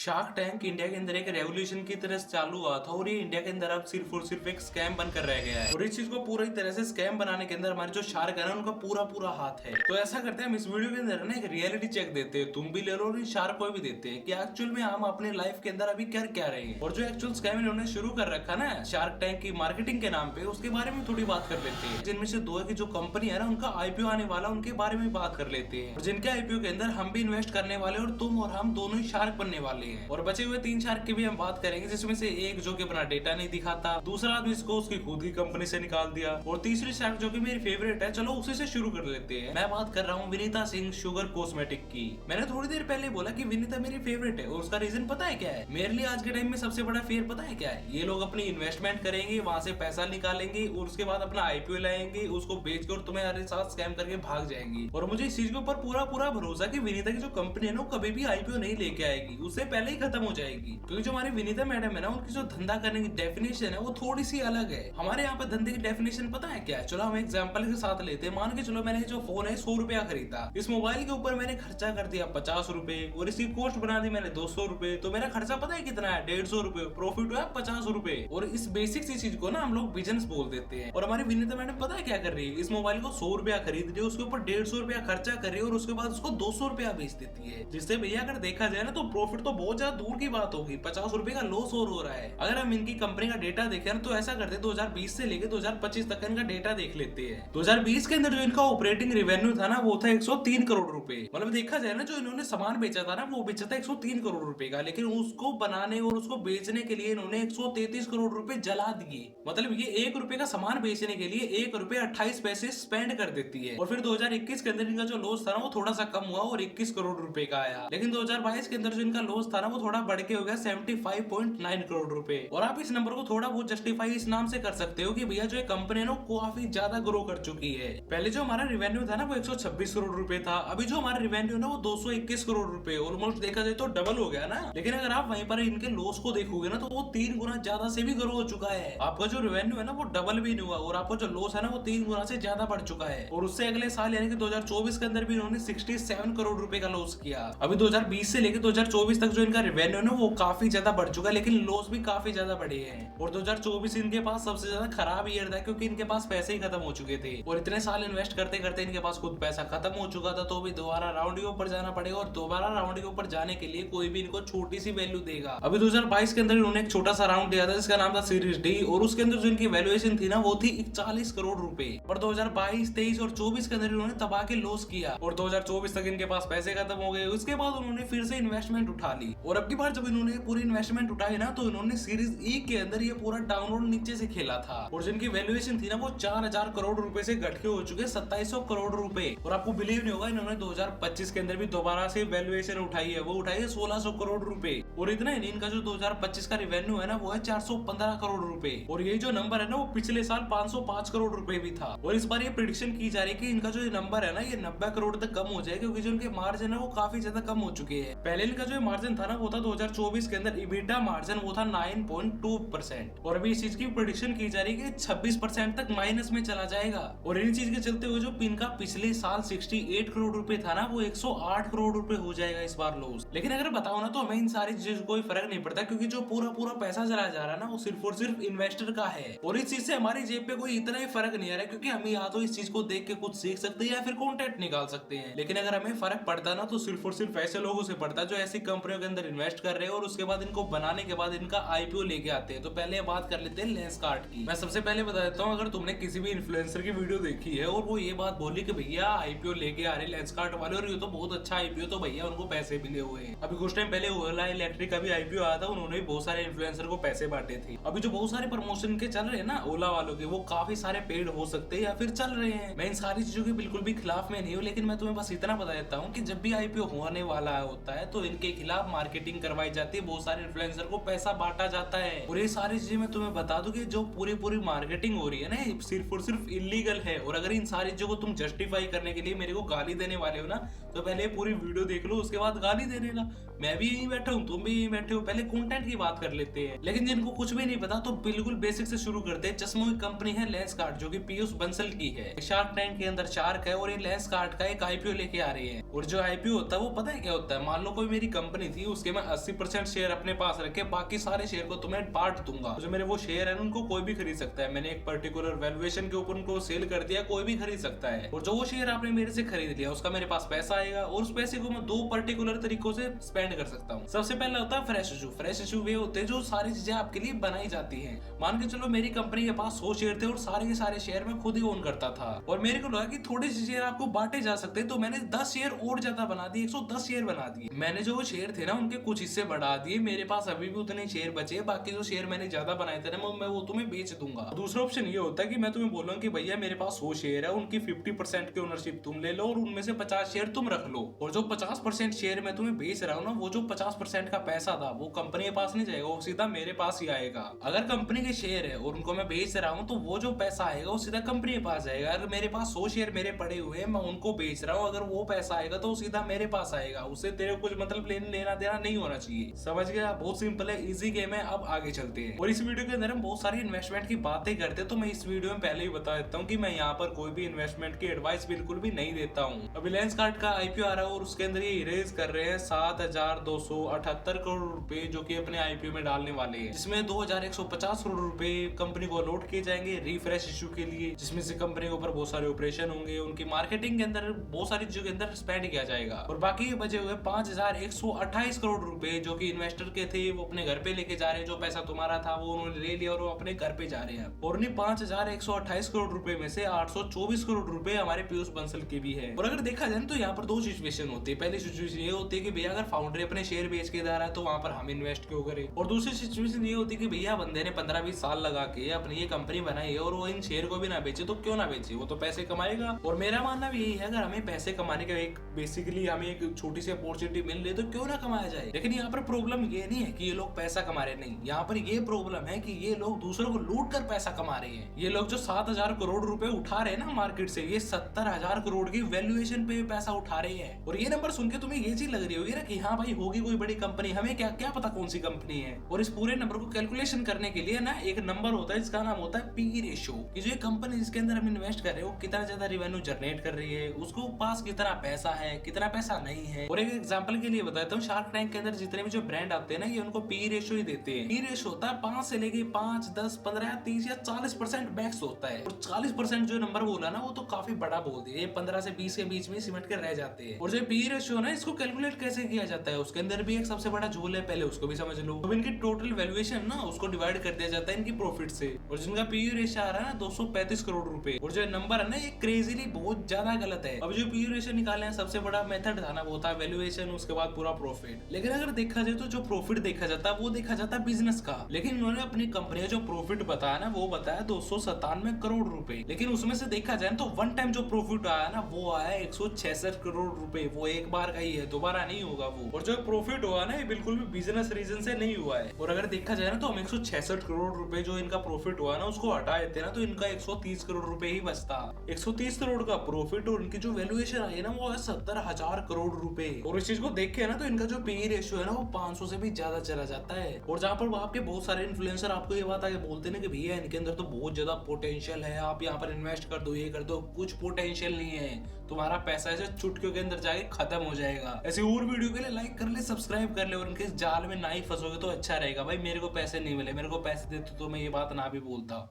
Shark tank India के अंदर एक रेवोल्यूशन की तरह से चालू हुआ था और ये इंडिया के अंदर अब सिर्फ और सिर्फ एक स्कैम बनकर रह गया है। और इस चीज को पूरी तरह से स्कैम बनाने के अंदर हमारे जो शार्क है ना उनका पूरा पूरा हाथ है। तो ऐसा करते हैं हम इस वीडियो के अंदर ना एक रियलिटी चेक देते हैं, तुम भी ले लो और शार्क को भी देते हैं कि एक्चुअल में हम अपने लाइफ के अंदर अभी कर क्या रहे हैं। और जो एक्चुअल स्कैम इन्होंने शुरू कर रखा ना शार्क टैंक की मार्केटिंग के नाम पे, उसके बारे में थोड़ी बात कर लेते हैं। जिनमें से दो है कि जो कंपनी है ना उनका आईपीओ आने वाला, उनके बारे में बात कर लेते हैं। और जिनके आईपीओ के अंदर हम भी इन्वेस्ट करने वाले और तुम और हम दोनों ही शार्क बनने वाले हैं। और बचे हुए 3 शार्क की भी हम बात करेंगे, जिसमें से एक जो कि अपना डेटा नहीं दिखाता, दूसरा आदमी इसको उसकी खुद की कंपनी से निकाल दिया, और तीसरी शार्क जो कि मेरी फेवरेट है, चलो उसी से शुरू कर लेते हैं। मैं बात कर रहा हूँ विनीता सिंह शुगर कॉस्मेटिक की। मैंने थोड़ी देर पहले बोला कि विनीता मेरी फेवरेट है और उसका रीजन पता है क्या है? मेरे लिए आज के टाइम में सबसे बड़ा फेयर पता है क्या है? ये लोग अपनी इन्वेस्टमेंट करेंगे, वहां से पैसा निकालेंगे और उसके बाद अपना आईपीओ लाएंगे, उसको बेचकर तुम्हारे साथ स्कैम करके भाग जाएंगे। और मुझे इस चीज के ऊपर पूरा पूरा भरोसा कि विनीता की जो कंपनी है ना कभी भी आईपीओ नहीं लेके आएगी, उससे पहले ही खत्म हो जाएगी। क्योंकि जो हमारी विनीता मैडम है ना उनकी जो धंधा करने की डेफिनेशन है वो थोड़ी सी अलग है। हमारे यहाँ पे धंधे की डेफिनेशन पता है क्या है? चलो हम एग्जांपल के साथ लेते हैं। मान के चलो मैंने जो फोन है 100 रुपया खरीदा, इस मोबाइल के ऊपर मैंने खर्चा कर दिया 50 रुपए और इसकी कॉस्ट बना दी मैंने 200 रुपए, तो मेरा खर्चा पता है कितना है? 150 रुपए, प्रॉफिट हुआ 50 रुपए। और इस बेसिक सी चीज को ना हम लोग बिजनेस बोल देते हैं। और हमारी विनीता मैडम पता है क्या कर रही है? इस मोबाइल को 100 रुपया खरीद रही है, उसके ऊपर 150 रुपया खर्चा कर रही है और उसके बाद उसको 200 रुपया बेच देती है। जिससे भैया अगर देखा जाए ना तो प्रॉफिट तो बहुत ज्यादा दूर की बात होगी, 50 रुपए का लॉस हो रहा है। अगर हम इनकी कंपनी का डेटा देखें ना तो ऐसा करते हैं 2020 से लेकर 2025 तक इनका डेटा देख लेते हैं। 2020 के अंदर जो इनका ऑपरेटिंग रेवेन्यू था ना वो था 103 करोड़ रुपए। मतलब देखा जाए ना जो इन्होंने सामान बेचा था ना वो बेचा था 103 करोड़ रुपए का, लेकिन उसको बनाने और उसको बेचने के लिए इन्होंने 133 करोड़ रुपए जला दिए। मतलब ये 1 रुपए का सामान बेचने के लिए 1 रुपए 28 पैसे स्पेंड कर देती है। और फिर 2021 के अंदर इनका जो लॉस था ना वो थोड़ा सा कम हुआ और 21 करोड़ रुपए का आया। लेकिन 2022 के अंदर जो इनका लॉस था ना वो थोड़ा बढ़ के हो गया 75.9 करोड़ रुपए। और आप इस नंबर को थोड़ा बहुत जस्टिफाई इस नाम से कर सकते हो कि भैया जो कंपनी है ना काफी ज्यादा ग्रो कर चुकी है। पहले जो हमारा रेवेन्यू था ना वो 126 करोड़ रुपए था, अभी जो हमारा रेवेन्यू है ना वो 221 करोड़ रुपए, ऑलमोस्ट देखा जाए तो डबल हो गया ना। लेकिन अगर आप वहीं पर इनके लॉस को देखोगे ना तो वो 3 गुना ज्यादा से भी ग्रो हो चुका है। आपका जो रेवेन्यू है ना वो डबल भी नहीं हुआ और आपका जो लॉस है ना वो 3 गुना से ज्यादा बढ़ चुका है। और उससे अगले साल यानी कि 2024 के अंदर भी इन्होंने 67 करोड़ रुपए का लॉस किया। अभी 2020 से लेकर 2024 तक जो इनका रेवेन्यू है ना वो काफी ज्यादा बढ़ चुका है, लेकिन लॉस भी काफी ज्यादा बढ़े हैं। और 2024 इनके पास सबसे ज्यादा खराब ईयर था क्योंकि इनके पास पैसे ही खत्म हो चुके थे और इतने साल इन्वेस्ट करते करते इनके पास खुद पैसा खत्म हो चुका था। तो भी दोबारा राउंड के ऊपर जाना पड़ेगा और दोबारा राउंड के ऊपर जाने के लिए कोई भी इनको छोटी सी वैल्यू देगा। अभी 2022 के अंदर इन्होंने एक छोटा सा राउंड दिया था जिसका नाम था सीरीज डी और उसके अंदर जो इनकी वैल्यूएशन थी ना वो थी 41 करोड़ रुपए। और 2022, 23 और 24 के अंदर इन्होंने तबाह के लॉस किया और 2024 तक इनके पास पैसे खत्म हो गए। उसके बाद उन्होंने फिर से इन्वेस्टमेंट उठा ली और अब की बार जब इन्होंने पूरी इन्वेस्टमेंट उठाई ना तो इन्होंने सीरीज ई के अंदर ये पूरा डाउनलोड नीचे से खेला था और जिनकी वैल्यूएशन थी ना वो 4000 करोड़ रुपए से घट के हो चुके 2700 करोड़ रुपए। और आपको बिलीव नहीं होगा इन्होंने 2025 के अंदर भी दोबारा से वैल्यूएशन उठाई है, वो उठाई है 1600 करोड़ रुपए। और इतना ही इनका जो 2025 का रेवेन्यू है ना वो है 415 करोड़ रुपए और ये जो नंबर है ना वो पिछले साल 505 करोड़ रुपए भी था। और इस बार ये प्रेडिक्शन की जा रही है कि इनका जो नंबर है ना ये 90 करोड़ तक कम हो जाए क्योंकि जो इनके मार्जिन है वो काफी ज्यादा कम हो चुके हैं। पहले इनका जो मार्जिन था ना वो था 2024 के अंदर इबिटा मार्जिन वो था 9.2% और अभी इस चीज की प्रेडिक्शन की जा रही है कि 26% तक माइनस में चला जाएगा। और इन चीज के चलते हुए जो इनका पिछले साल 68 करोड़ रुपए था ना वो 108 करोड़ रुपए हो जाएगा इस बार लॉस। लेकिन अगर बताओ ना तो हमें इन सारी चीजों से कोई फर्क नहीं पड़ता क्योंकि जो पूरा पूरा पैसा चला जा रहा है ना वो सिर्फ और सिर्फ इन्वेस्टर का है और इस चीज से हमारी जेब पे कोई इतना ही फर्क नहीं आ रहा है क्योंकि हम या तो इस चीज को देख के कुछ सीख सकते हैं या फिर कॉन्टेंट निकाल सकते हैं। लेकिन अगर हमें फर्क पड़ता ना तो सिर्फ और सिर्फ ऐसे लोगों से पड़ता जो ऐसी कंपनियों के अंदर इन्वेस्ट कर रहे हैं और उसके बाद इनको बनाने के बाद इनका आईपीओ लेके आते हैं। तो पहले बात कर लेते हैं लेंसकार्ट की। मैं सबसे पहले बता देता हूँ, अगर तुमने किसी भी इन्फ्लुएंसर की वीडियो देखी है और वो ये बात बोली कि भैया आईपीओ लेके आ रहे लेंसकार्ट वाले और ये तो बहुत अच्छा आईपीओ, तो भैया उनको पैसे मिले हुए हैं। अभी कुछ टाइम पहले ओला इलेक्ट्रिक का भी आईपीओ आया था, उन्होंने भी बहुत सारे इन्फ्लुएंसर को पैसे बांटे थे। अभी जो बहुत सारे प्रमोशन के चल रहे हैं ना ओला वालों के, वो काफी सारे पेड हो सकते हैं या फिर चल रहे हैं। मैं इन सारी चीजों के बिल्कुल भी खिलाफ में नहीं हूँ, लेकिन मैं तुम्हें बस इतना बता देता हूँ कि जब भी आईपीओ होने वाला होता है तो इनके खिलाफ मार्केटिंग करवाई जाती है, बहुत सारे इन्फ्लुएंसर को पैसा बांटा जाता है। और ये सारी चीजें मैं तुम्हें बता दूं कि जो पूरी मार्केटिंग हो रही है ना सिर्फ और सिर्फ इलीगल है। और अगर इन सारी चीजों को तुम जस्टिफाई करने के लिए मेरे को गाली देने वाले हो ना तो पहले पूरी वीडियो देख लो, उसके बाद गाली दे देना। मैं भी यहीं बैठा हूँ, तुम भी यहीं बैठे हो, पहले कंटेंट की बात कर लेते हैं। लेकिन जिनको कुछ भी नहीं पता तो बिल्कुल बेसिक से शुरू करते हैं। चश्मों की कंपनी है लेंसकार्ट जो कि पीयूष बंसल की है। शार्क टैंक के अंदर शार्क है और ये लेंसकार्ट का एक आईपीओ लेके आ रही है। और जो आईपीओ होता है वो पता है क्या होता है? मान लो कोई मेरी कंपनी थी, उसके मैं 80% शेयर अपने पास रखे, बाकी सारे शेयर को तुम्हें बांट दूंगा। जो मेरे वो शेयर है उनको कोई भी खरीद सकता है। मैंने एक पर्टिकुलर वैल्यूएशन के ऊपर उनको सेल कर दिया, कोई भी खरीद सकता है। और जो वो शेयर आपने मेरे से खरीद लिया उसका मेरे पास पैसा आएगा और उस पैसे को मैं दो पर्टिकुलर तरीकों से स्पेंड कर सकता हूँ। सबसे पहला होता है फ्रेश इशू। फ्रेश इशू वे होते हैं जो सारी चीजें आपके लिए बनाई जाती है। मान के चलो मेरी कंपनी के पास 100 शेयर थे और सारे के सारे शेयर मैं खुद ही ओन करता था और मेरे को लगा कि थोड़े से शेयर आपको बांटे जा सकते हैं, तो मैंने 10 शेयर और ज्यादा बना दिए, 110 शेयर बना दिए। मैंने जो वो शेयर थे ना उनके कुछ हिस्से बढ़ा दिए, मेरे पास अभी भी उतने शेयर बचे, बाकी जो शेयर मैंने ज्यादा बनाए थे ना मैं वो तुम्हें बेच दूंगा। दूसरा ऑप्शन ये होता है कि मैं तुम्हें बोलूंगा कि भैया मेरे पास 100 शेयर है, उनकी 50% की ओनरशिप तुम ले लो और उनमें से 50 शेयर तुम रख लो, और जो 50% शेयर मैं तुम्हें बेच रहा हूँ ना, वो जो 50% का पैसा था वो कंपनी के पास नहीं जाएगा, वो सीधा मेरे पास ही आएगा। अगर कंपनी के शेयर है और उनको मैं बेच रहा हूँ तो वो जो पैसा आएगा वो सीधा कंपनी के पास जाएगा। अगर मेरे पास 100 शेयर मेरे पड़े हुए हैं, मैं उनको बेच रहा हूँ, अगर वो पैसा आएगा तो सीधा मेरे पास आएगा, उससे तेरे को कुछ मतलब लेना देना नहीं होना चाहिए। समझ गया? बहुत सिंपल है, इजी गेम है। अब आगे चलते हैं। और इस वीडियो के अंदर हम बहुत सारी इन्वेस्टमेंट की बातें करते हैं, तो मैं इस वीडियो में पहले ही बता देता हूँ कि मैं यहाँ पर कोई भी इन्वेस्टमेंट की एडवाइस बिल्कुल भी नहीं देता हूँ। अभी लेंसकार्ट का आईपीओ आ रहा है और उसके अंदर ये रेज कर रहे हैं 7,278 करोड़ रुपए जो कि अपने आईपीओ में डालने वाले हैं, जिसमें 2,150 करोड़ रुपए कंपनी को अलॉट किए जाएंगे रिफ्रेश इशू के लिए, जिसमें से कंपनी के ऊपर बहुत सारे ऑपरेशन होंगे, उनकी मार्केटिंग के अंदर बहुत सारी चीजों के अंदर स्पेंड किया जाएगा। और बाकी बचे हुए 5,128 करोड़ रुपए जो कि इन्वेस्टर के थे वो अपने घर पे लेके जा रहे हैं। जो पैसा तुम्हारा था वो उन्होंने ले लिया और वो अपने घर पे जा रहे हैं। और उन्हीं 5,128 करोड़ रुपए में से 824 करोड़ रुपए हमारे पीयूष बंसल के भी है। और अगर देखा जाए तो यहाँ पर दो सिचुएशन होती है। पहली सिचुएशन ये होती है कि भैया अगर फाउंडर अपने शेयर बेच के जा रहा है तो वहां पर हम इन्वेस्ट क्यों करें, और दूसरी सिचुएशन ये होती है कि भैया बंदे ने 15-20 साल लगा के अपनी ये कंपनी बनाई है और वो इन शेयर को भी ना बेचे तो क्यों ना बेचे, वो तो पैसे कमाएगा। और मेरा मानना भी यही है, अगर हमें पैसे कमाने का एक बेसिकली हमें एक छोटी सी अपॉर्चुनिटी मिल रही तो क्यों ना कमाया जाए। लेकिन यहाँ पर प्रॉब्लम ये नहीं है कि ये लोग पैसा कमा रहे नहीं, यहाँ पर ये प्रॉब्लम है कि ये लोग दूसरों को लूट कर पैसा कमा रहे हैं। ये लोग जो 7,000 करोड़ रुपए उठा रहे हैं ना मार्केट से, ये 70,000 करोड़ की वैल्यूएशन पे पैसा उठा रहे हैं। और ये नंबर सुन के तुम्हें ये चीज लग रही होगी ना कि हाँ भाई होगी कोई बड़ी कंपनी, हमें क्या क्या पता कौन सी कंपनी है। और इस पूरे नंबर को कैलकुलेशन करने के लिए ना एक नंबर होता है जिसका नाम होता है पी रेशियो, कि जो कंपनी जिसके अंदर हम इन्वेस्ट कर रहे हैं वो कितना ज्यादा रेवेन्यू जनरेट कर रही है, उसको पास कितना पैसा है, कितना पैसा नहीं है। और एक एग्जांपल के लिए बताता हूँ, शार्क टैंक के अंदर जितने भी जो ब्रांड आते हैं ना ये उनको पी रेशियो ही देते हैं। पी रेशियो होता है 5 से लेके 5, 10, 15, 30 या 40% मैक्स होता है। और 40% जो नंबर बोला ना वो तो काफी बड़ा बोल दिया, ये 15 से 20 के बीच में सिमट के रह जाते हैं। और जो पी रेशियो ना इसको कैलकुलेट कैसे किया जाता है उसके अंदर भी एक सबसे बड़ा झोल है, पहले उसको भी समझ लो। अब इनकी टोटल वैल्यूएशन ना उसको डिवाइड कर दिया जाता है इनकी प्रॉफिट से, और जिनका पी रेशियो आ रहा है ना 235 करोड़ रुपए, और जो नंबर है ना ये क्रेजीली बहुत ज्यादा गलत है। अब जो पी रेशियो निकालने का सबसे बड़ा मेथड था ना वो था वैल्यूएशन, उसके बाद पूरा प्रॉफिट। लेकिन अगर देखा जाए तो जो प्रॉफिट देखा जाता है वो देखा जाता है बिजनेस का, लेकिन उन्होंने अपनी कंपनी का जो प्रॉफिट बताया ना वो बताया 297 करोड़ रुपए। लेकिन उसमें से देखा जाए तो वन टाइम जो प्रॉफिट आया ना वो आया 166 करोड़ रुपए, वो एक बार का ही है, दोबारा नहीं होगा वो। और जो प्रॉफिट हुआ ना ये बिल्कुल भी बिजनेस रीजन से नहीं हुआ है। और अगर देखा जाए ना तो हम 166 करोड़ रुपए जो इनका प्रॉफिट हुआ ना उसको हटा देते ना तो इनका 130 करोड़ रुपए ही बचता। 130 करोड़ का प्रॉफिट और इनकी जो वैल्यूएशन आई है ना वो है 70,000 करोड़ रुपए। और इस चीज को देख के ना तो इनका जो पी रेशियो है ना वो 500 से भी ज्यादा चला जाता है। और जहाँ पर आपके बहुत सारे इन्फ्लुएंसर आपको ये बात आगे बोलते हैं कि भैया इनके अंदर तो बहुत ज्यादा पोटेंशियल है, आप यहाँ पर इन्वेस्ट कर दो, ये कर दो, कुछ पोटेंशियल नहीं है, तुम्हारा पैसा ऐसे चुटकियों के अंदर जाके खत्म हो जाएगा। ऐसी और वीडियो के लिए लाइक कर ले, सब्सक्राइब कर ले, और इनके जाल में ना ही फंसोगे तो अच्छा रहेगा। भाई मेरे को पैसे नहीं मिले, मेरे को पैसे देते तो मैं ये बात ना भी बोलता।